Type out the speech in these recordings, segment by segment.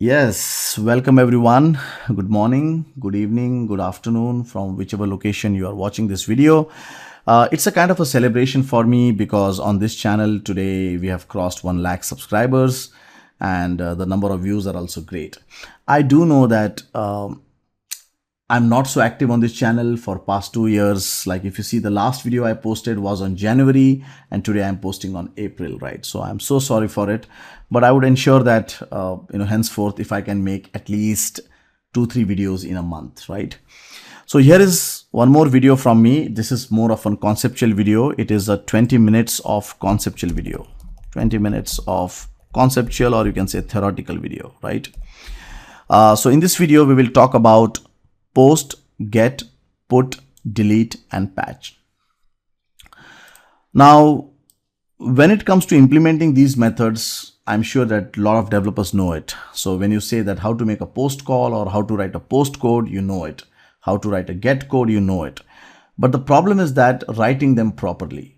Yes, welcome everyone. Good morning, good evening, good afternoon from whichever location you are watching this video. It's a kind of a celebration for me because on this channel today we have crossed 1 lakh subscribers and the number of views are also great. I do know that I'm not so active on this channel for past 2 years. Like if you see the last video I posted was on January and today I'm posting on April, right? So I'm so sorry for it, but I would ensure that, henceforth, if I can make at least 2-3 videos in a month, right? So here is one more video from me. This is more of a conceptual video. It is a 20 minutes of conceptual video, 20 minutes of conceptual, or you can say theoretical video, right? So in this video, we will talk about post, get, put, delete, and patch. Now, when it comes to implementing these methods, I'm sure that a lot of developers know it. So when you say that how to make a post call or how to write a post code, you know it. How to write a get code, you know it. But the problem is that writing them properly.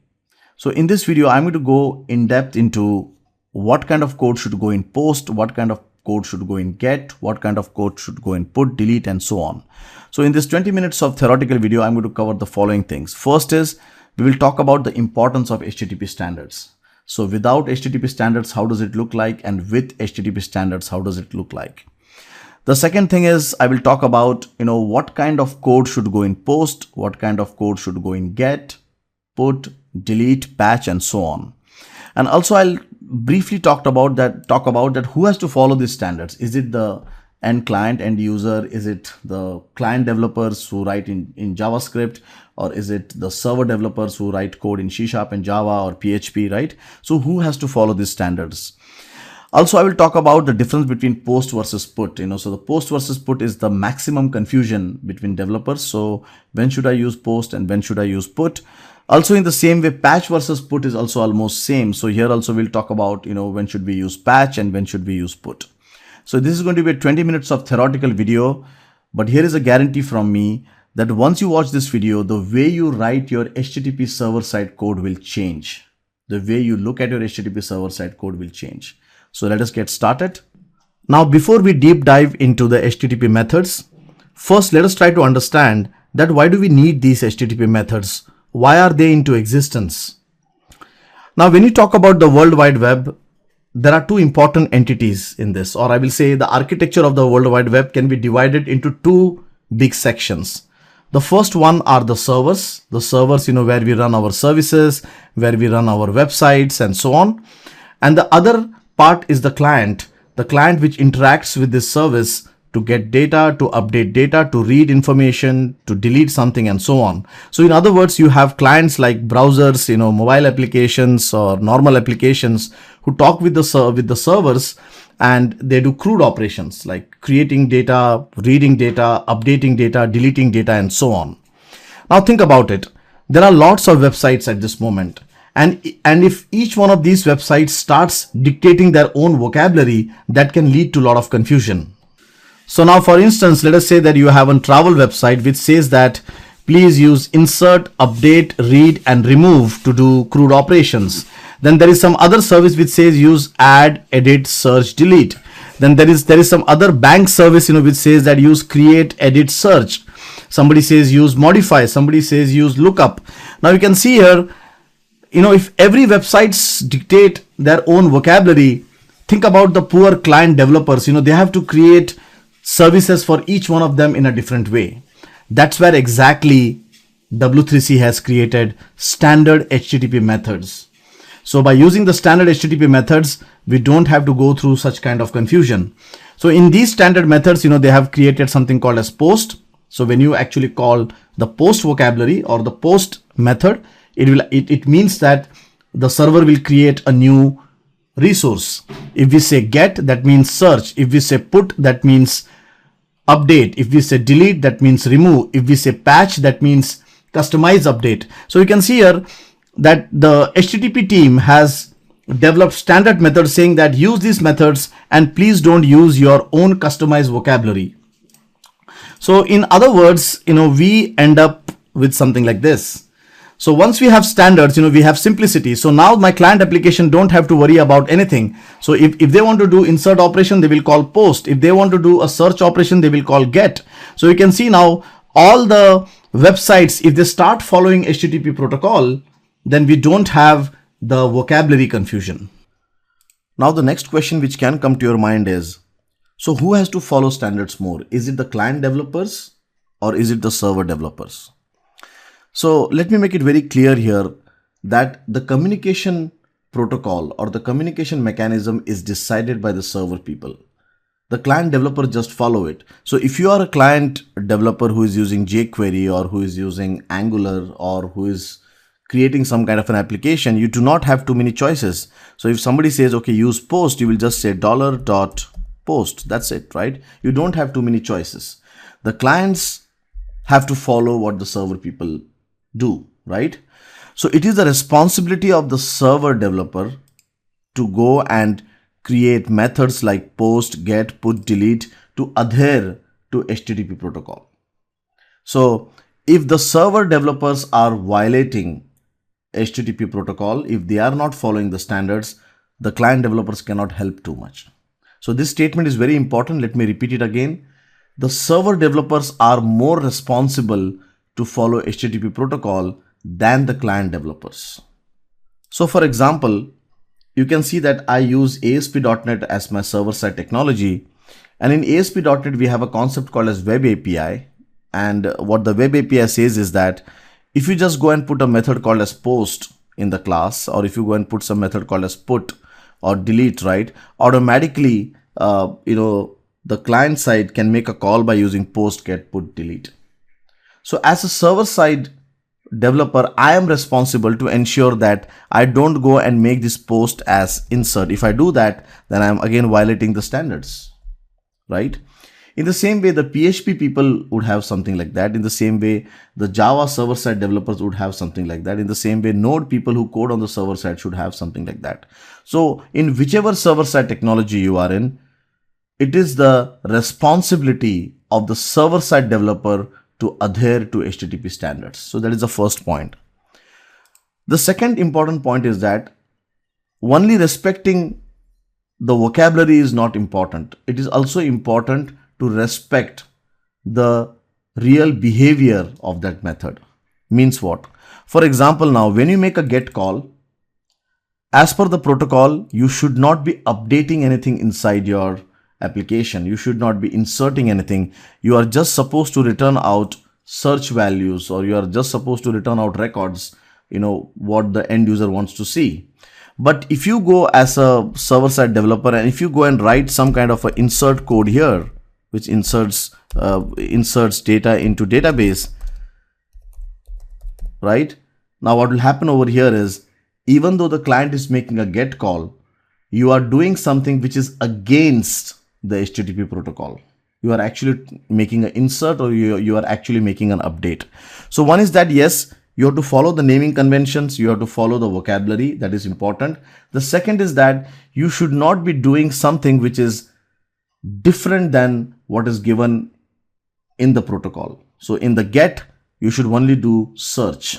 So in this video, I'm going to go in depth into what kind of code should go in post, what kind of code should go in get, what kind of code should go in put, delete, and so on. So in this 20 minutes of theoretical video, I'm going to cover the following things. First is we will talk about the importance of HTTP standards. So without HTTP standards, how does it look like? And with HTTP standards, how does it look like? The second thing is I will talk about, what kind of code should go in post, what kind of code should go in get, put, delete, patch, and so on. And also I'll briefly talk about that who has to follow these standards. Is it the end client, end user? Is it the client developers who write in JavaScript? Or is it the server developers who write code in C# and Java or PHP, right? So who has to follow these standards? Also, I will talk about the difference between post versus put. So the post versus put is the maximum confusion between developers. So when should I use post and when should I use put? Also, in the same way, patch versus put is also almost same. So here also we'll talk about, when should we use patch and when should we use put. So this is going to be a 20 minutes of theoretical video, but here is a guarantee from me that once you watch this video, the way you write your HTTP server-side code will change. The way you look at your HTTP server-side code will change. So let us get started. Now, before we deep dive into the HTTP methods, first let us try to understand that why do we need these HTTP methods? Why are they into existence? Now, when you talk about the World Wide Web, there are two important entities in this, or I will say the architecture of the World Wide Web can be divided into two big sections. The first one are the servers, where we run our services, where we run our websites and so on. And the other part is the client which interacts with this service to get data, to update data, to read information, to delete something and so on. So in other words, you have clients like browsers, mobile applications or normal applications who talk with the servers, and they do crude operations like creating data, reading data, updating data, deleting data, and so on. Now think about it. There are lots of websites at this moment. And if each one of these websites starts dictating their own vocabulary, that can lead to a lot of confusion. So now, for instance, let us say that you have a travel website which says that please use insert, update, read, and remove to do crude operations. Then there is some other service which says use add, edit, search, delete. Then there is some other bank service, which says that use create, edit, search. Somebody says use modify. Somebody says use lookup. Now you can see here, if every websites dictate their own vocabulary, think about the poor client developers. They have to create services for each one of them in a different way. That's where exactly W3C has created standard HTTP methods. So by using the standard HTTP methods, we don't have to go through such kind of confusion. So in these standard methods, they have created something called as post. So when you actually call the post vocabulary or the post method, it means that the server will create a new resource. If we say get, that means search. If we say put, that means update. If we say delete, that means remove. If we say patch, that means customize update. So you can see here that the HTTP team has developed standard methods saying that use these methods and please don't use your own customized vocabulary. So in other words, we end up with something like this. So once we have standards, we have simplicity. So now my client application don't have to worry about anything. So if they want to do insert operation, they will call post. If they want to do a search operation, they will call get. So you can see now all the websites, if they start following HTTP protocol, then we don't have the vocabulary confusion. Now the next question which can come to your mind is, so who has to follow standards more? Is it the client developers or is it the server developers? So let me make it very clear here that the communication protocol or the communication mechanism is decided by the server people. The client developer just follow it. So if you are a client developer who is using jQuery or who is using Angular or who is creating some kind of an application, you do not have too many choices. So if somebody says, okay, use post, you will just say $.post. That's it, right? You don't have too many choices. The clients have to follow what the server people do, right? So it is the responsibility of the server developer to go and create methods like post, get, put, delete to adhere to HTTP protocol. So if the server developers are violating HTTP protocol, if they are not following the standards, the client developers cannot help too much. So this statement is very important. Let me repeat it again. The server developers are more responsible to follow HTTP protocol than the client developers. So for example, you can see that I use ASP.NET as my server-side technology. And in ASP.NET, we have a concept called as Web API. And what the Web API says is that if you just go and put a method called as post in the class, or if you go and put some method called as put or delete, right, automatically, the client side can make a call by using post, get, put, delete. So as a server-side developer, I am responsible to ensure that I don't go and make this post as insert. If I do that, then I'm again violating the standards, right? In the same way, the PHP people would have something like that. In the same way, the Java server-side developers would have something like that. In the same way, Node people who code on the server side should have something like that. So in whichever server-side technology you are in, it is the responsibility of the server-side developer to adhere to HTTP standards. So that is the first point. The second important point is that only respecting the vocabulary is not important. It is also important to respect the real behavior of that method. Means what? For example, now when you make a get call, as per the protocol, you should not be updating anything inside your application. You should not be inserting anything. You are just supposed to return out search values, or you are just supposed to return out records, what the end user wants to see. But if you go as a server-side developer and if you go and write some kind of an insert code here, which inserts data into database, right? Now what will happen over here is, even though the client is making a get call, you are doing something which is against the HTTP protocol. You are actually making an insert, or you are actually making an update. So one is that, yes, you have to follow the naming conventions. You have to follow the vocabulary. That is important. The second is that you should not be doing something which is different than what is given in the protocol. So in the get, you should only do search.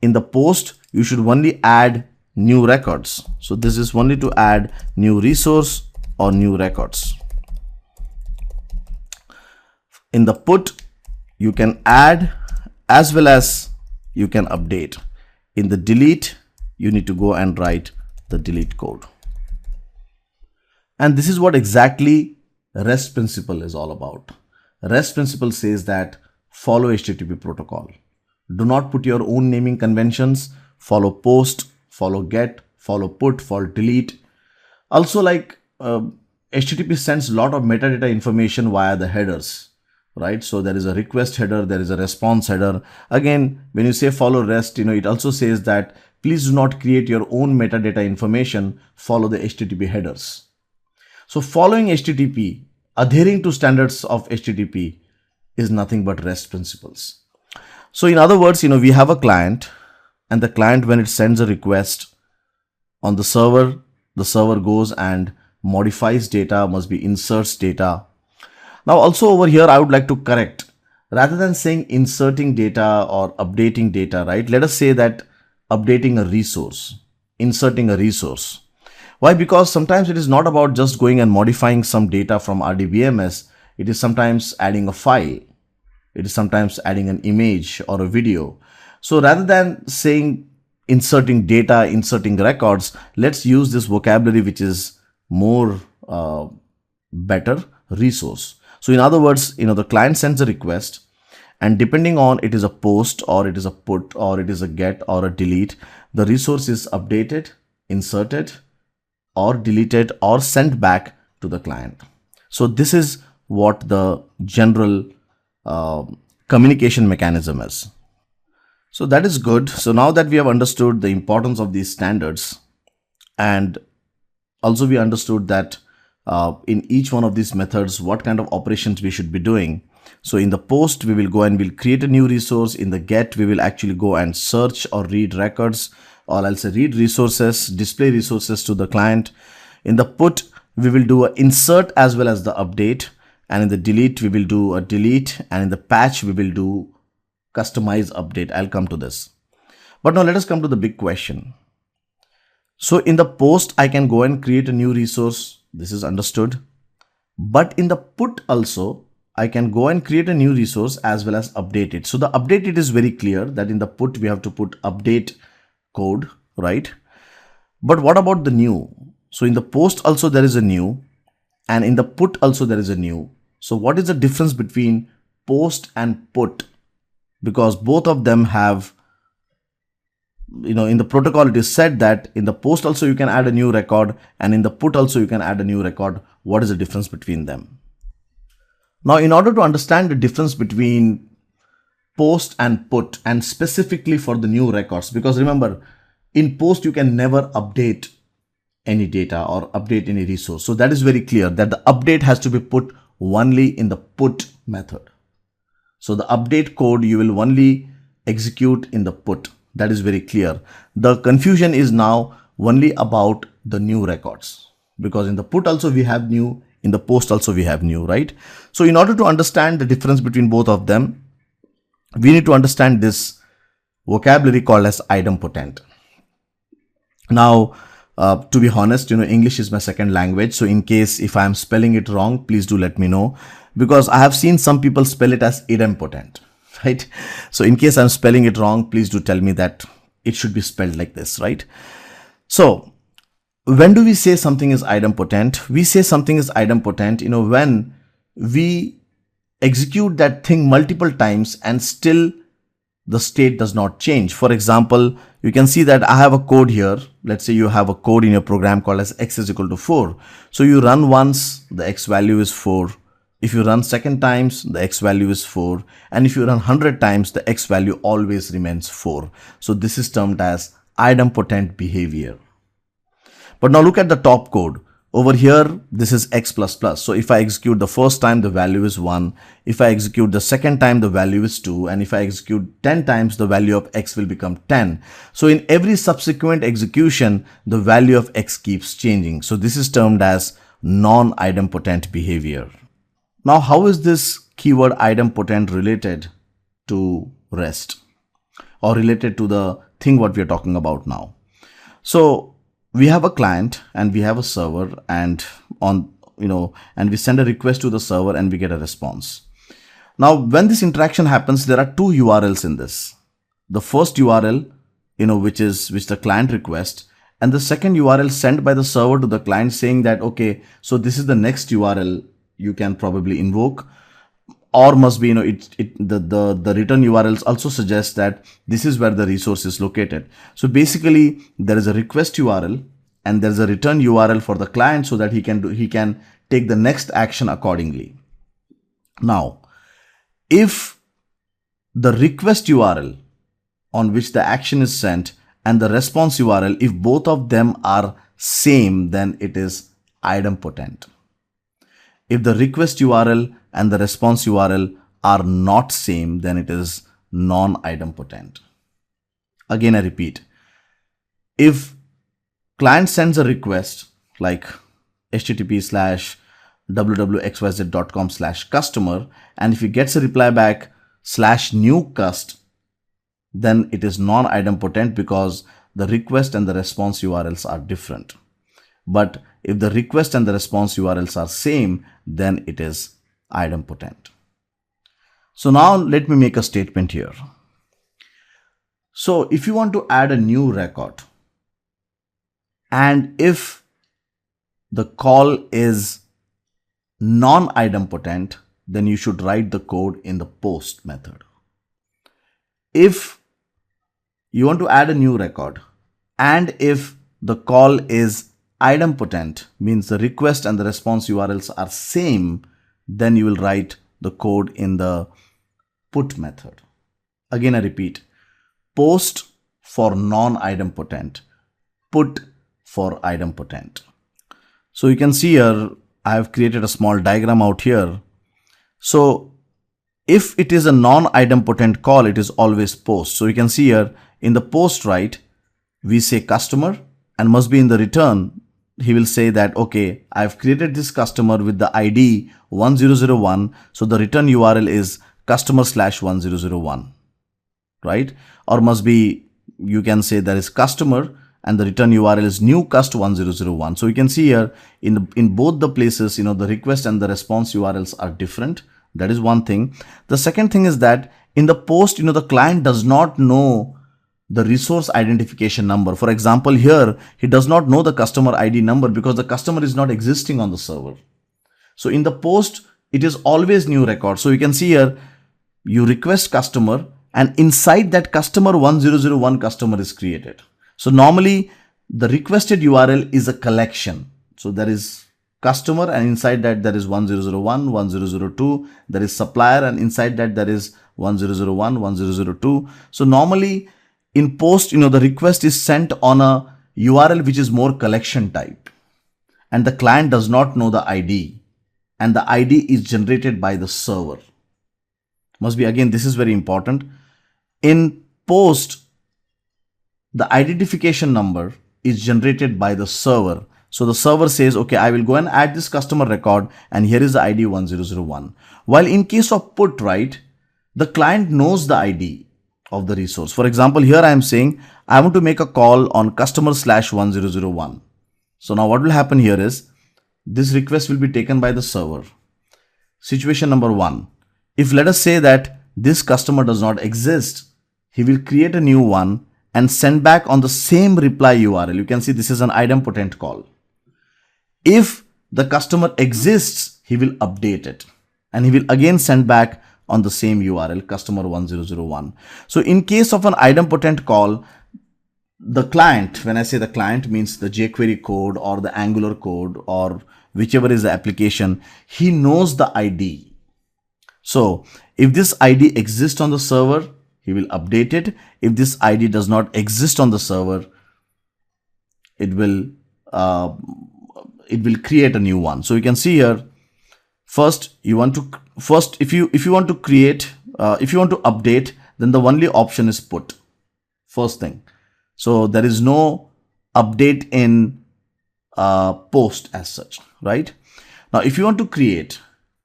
In the post, you should only add new records. So this is only to add new resource or new records. In the put, you can add as well as you can update. In the delete, you need to go and write the delete code. And this is what exactly REST principle is all about. REST principle says that follow HTTP protocol. Do not put your own naming conventions. Follow post, follow get, follow put, follow delete. Also, like HTTP sends a lot of metadata information via the headers, right? So there is a request header, there is a response header. Again, when you say follow REST, it also says that please do not create your own metadata information, follow the HTTP headers. So following HTTP, adhering to standards of HTTP is nothing but REST principles. So in other words, we have a client, and the client, when it sends a request on the server goes and modifies data, must be inserts data. Now also over here, I would like to correct. Rather than saying inserting data or updating data, right? Let us say that updating a resource, inserting a resource. Why? Because sometimes it is not about just going and modifying some data from RDBMS. It is sometimes adding a file. It is sometimes adding an image or a video. So rather than saying inserting data, inserting records, let's use this vocabulary which is more better, resource. So in other words, the client sends a request, and depending on it is a post or it is a put or it is a get or a delete, the resource is updated, inserted, or deleted or sent back to the client. So this is what the general communication mechanism is. So that is good. So now that we have understood the importance of these standards, and also we understood that in each one of these methods what kind of operations we should be doing. So in the post we will go and we'll create a new resource. In the get we will actually go and search or read records, or I'll say read resources, display resources to the client. In the put we will do a insert as well as the update, and in the delete we will do a delete, and in the patch we will do customize update. I'll come to this. But now let us come to the big question. So in the post I can go and create a new resource. This is understood. But in the put also I can go and create a new resource as well as update it. So the update it is very clear that in the put we have to put update code, right? But what about the new? So in the post also there is a new, and in the put also there is a new. So what is the difference between post and put? Because both of them have, in the protocol it is said that in the post also you can add a new record, and in the put also you can add a new record. What is the difference between them? Now, in order to understand the difference between post and put, and specifically for the new records, because remember, in post you can never update any data or update any resource. So that is very clear that the update has to be put only in the put method. So the update code you will only execute in the put. That is very clear. The confusion is now only about the new records, because in the put also we have new, in the post also we have new, right? So in order to understand the difference between both of them, we need to understand this vocabulary called as idempotent. Now, to be honest, English is my second language. So in case if I am spelling it wrong, please do let me know, because I have seen some people spell it as idempotent, right? So in case I'm spelling it wrong, please do tell me that it should be spelled like this, right? So when do we say something is idempotent? We say something is idempotent, when we execute that thing multiple times and still the state does not change. For example, you can see that I have a code here. Let's say you have a code in your program called as x is equal to 4. So you run once, the x value is 4. If you run second times, the x value is 4. And if you run 100 times, the x value always remains 4. So this is termed as idempotent behavior. But now look at the top code. Over here, this is x++. So if I execute the first time, the value is 1. If I execute the second time, the value is 2. And if I execute 10 times, the value of x will become 10. So in every subsequent execution, the value of x keeps changing. So this is termed as non-idempotent behavior. Now, how is this keyword idempotent related to REST, or related to the thing what we are talking about now? So we have a client and we have a server, and and we send a request to the server and we get a response. Now, when this interaction happens, there are two URLs in this. The first URL, which the client requests, and the second URL sent by the server to the client saying that, okay, so this is the next URL you can probably invoke, or must be, the return URLs also suggest that this is where the resource is located. So basically there is a request URL and there's a return URL for the client so that he can take the next action accordingly. Now, if the request URL on which the action is sent and the response URL, if both of them are same, then it is idempotent. If the request URL and the response URL are not same, then it is non-idempotent. Again, I repeat, if client sends a request like http:/www.xyz.com/customer, and if he gets a reply back /new cust, then it is non-idempotent because the request and the response URLs are different. But if the request and the response URLs are same, then it is idempotent. So now let me make a statement here. So if you want to add a new record, and if the call is non-idempotent, then you should write the code in the post method. If you want to add a new record, and if the call is idempotent, means the request and the response URLs are same, then you will write the code in the put method. Again, I repeat, post for non-idempotent, put for idempotent. So you can see here, I have created a small diagram out here. So if it is a non-idempotent call, it is always post. So you can see here in the post, right, we say customer, and must be in the return. He will say that, okay, I've created this customer with the ID 1001. So the return URL is customer/1001, right? Or must be, you can say there is customer and the return URL is new cust 1001. So you can see here in both the places, the request and the response URLs are different. That is one thing. The second thing is that in the post, the client does not know the resource identification number. For example, here, he does not know the customer ID number because the customer is not existing on the server. So in the post, it is always new record. So you can see here, you request customer, and inside that customer 1001 customer is created. So normally the requested URL is a collection. So there is customer, and inside that there is 1001, 1002, there is supplier, and inside that there is 1001, 1002. So normally in post, the request is sent on a URL which is more collection type, and the client does not know the ID, and the ID is generated by the server. Must be, again, this is very important. In post, the identification number is generated by the server. So the server says, okay, I will go and add this customer record, and here is the ID 1001. While in case of put, right, the client knows the ID of the resource. For example, here I am saying I want to make a call on customer/1001. So now what will happen here is this request will be taken by the server. Situation number 1. If let us say that this customer does not exist, he will create a new one and send back on the same reply URL. You can see this is an idempotent call. If the customer exists, he will update it, and he will again send back on the same URL, customer 1001. So in case of an idempotent call, the client, when I say the client, means the jQuery code or the Angular code or whichever is the application, he knows the ID. So if this ID exists on the server, he will update it. If this ID does not exist on the server, it will create a new one. So you can see here, if you want to update, then the only option is put, first thing. So there is no update in post as such, right? Now, if you want to create,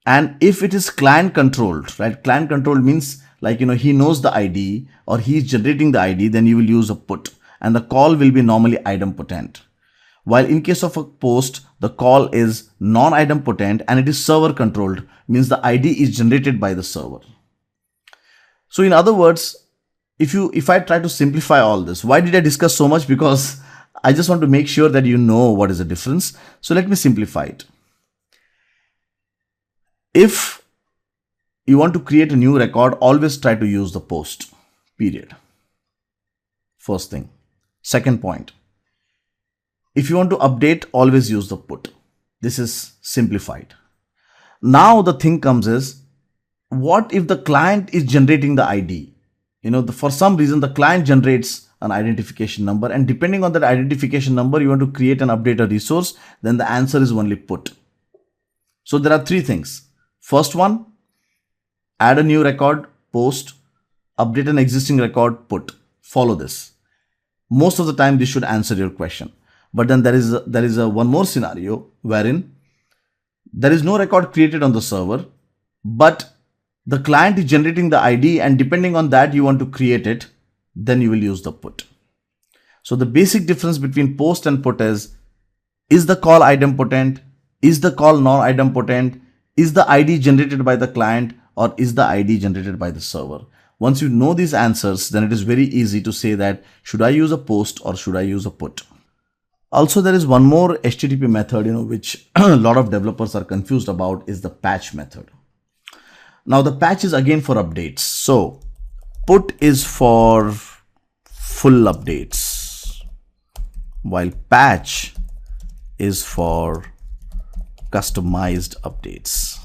and if it is client controlled, right? Client controlled means like, he knows the ID or he is generating the ID, then you will use a put, and the call will be normally idempotent. While in case of a post, the call is non-idempotent and it is server controlled, means the ID is generated by the server. So in other words, if I try to simplify all this, why did I discuss so much? Because I just want to make sure that you know what is the difference. So let me simplify it. If you want to create a new record, always try to use the post, period. First thing. Second point. If you want to update, always use the put. This is simplified. Now the thing comes is, what if the client is generating the ID? For some reason, the client generates an identification number, and depending on that identification number, you want to create and update a resource, then the answer is only put. So there are three things. First one, add a new record, post, update an existing record, put. Follow this. Most of the time, this should answer your question. But then there is one more scenario wherein there is no record created on the server, but The client is generating the ID, and depending on that you want to create it, then you will use the put. So the basic difference between post and put is the call idempotent, is the call non-idempotent, is the ID generated by the client, or is the ID generated by the server? Once you know these answers, then it is very easy to say that should I use a post or should I use a put? Also, there is one more HTTP method, which a lot of developers are confused about, is the patch method. Now the patch is again for updates. So put is for full updates, while patch is for customized updates.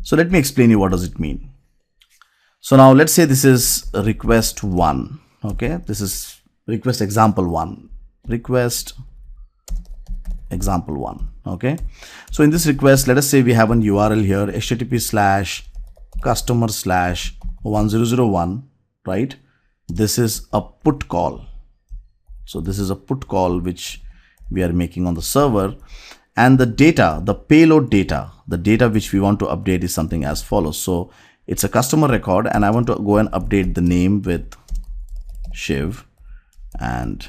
So let me explain you what does it mean. So now let's say this is request 1. Okay, this is request example 1. Request example 1. Okay, so in this request, let us say we have an URL here, http/customer/1001, right? This is a put call. So this is a put call which we are making on the server, and the data, the payload data, the data which we want to update is something as follows. So it's a customer record, and I want to go and update the name with Shiv and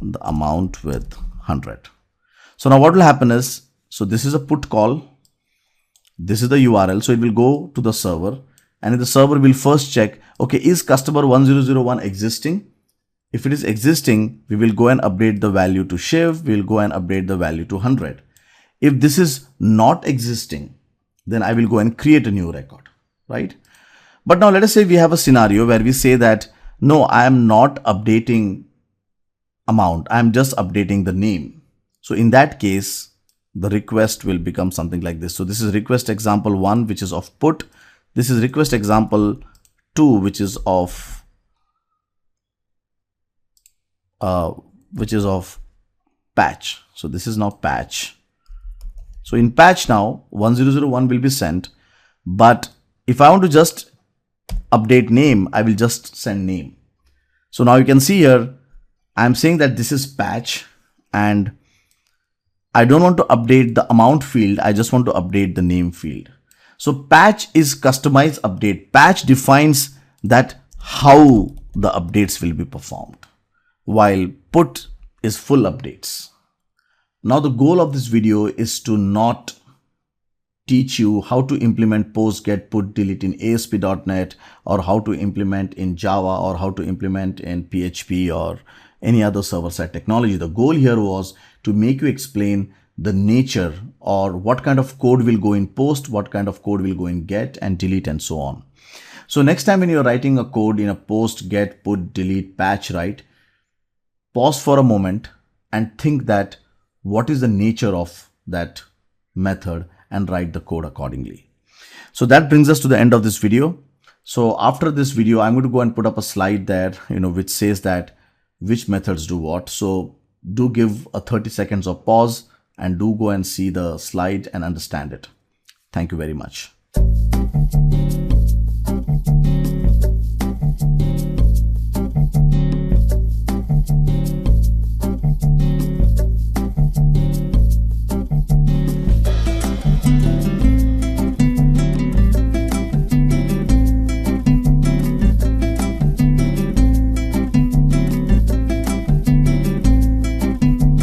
the amount with 100. So now what will happen is, so this is a put call, this is the URL, so it will go to the server, and in the server will first check, okay, is customer 1001 existing? If it is existing, we will go and update the value to Shiv, we will go and update the value to 100. If this is not existing, then I will go and create a new record, right? But now let us say we have a scenario where we say that, no, I am not updating amount, I am just updating the name. So in that case, the request will become something like this. So this is request example 1, which is of put. This is request example 2, which is of patch. So this is now patch. So in patch now 1001 will be sent, but if I want to just update name, I will just send name. So now you can see here, I'm saying that this is patch, and I don't want to update the amount field, I just want to update the name field. So patch is customized update. Patch defines that how the updates will be performed, while put is full updates. Now the goal of this video is to not teach you how to implement post, get, put, delete in ASP.NET, or how to implement in Java, or how to implement in PHP or any other server-side technology. The goal here was to make you explain the nature, or what kind of code will go in post, what kind of code will go in get and delete, and so on. So next time when you're writing a code in a post, get, put, delete, patch, right, pause for a moment and think that what is the nature of that method and write the code accordingly. So that brings us to the end of this video. So after this video, I'm going to go and put up a slide there, which says that which methods do what. So do give a 30 seconds of pause and do go and see the slide and understand it. Thank you very much.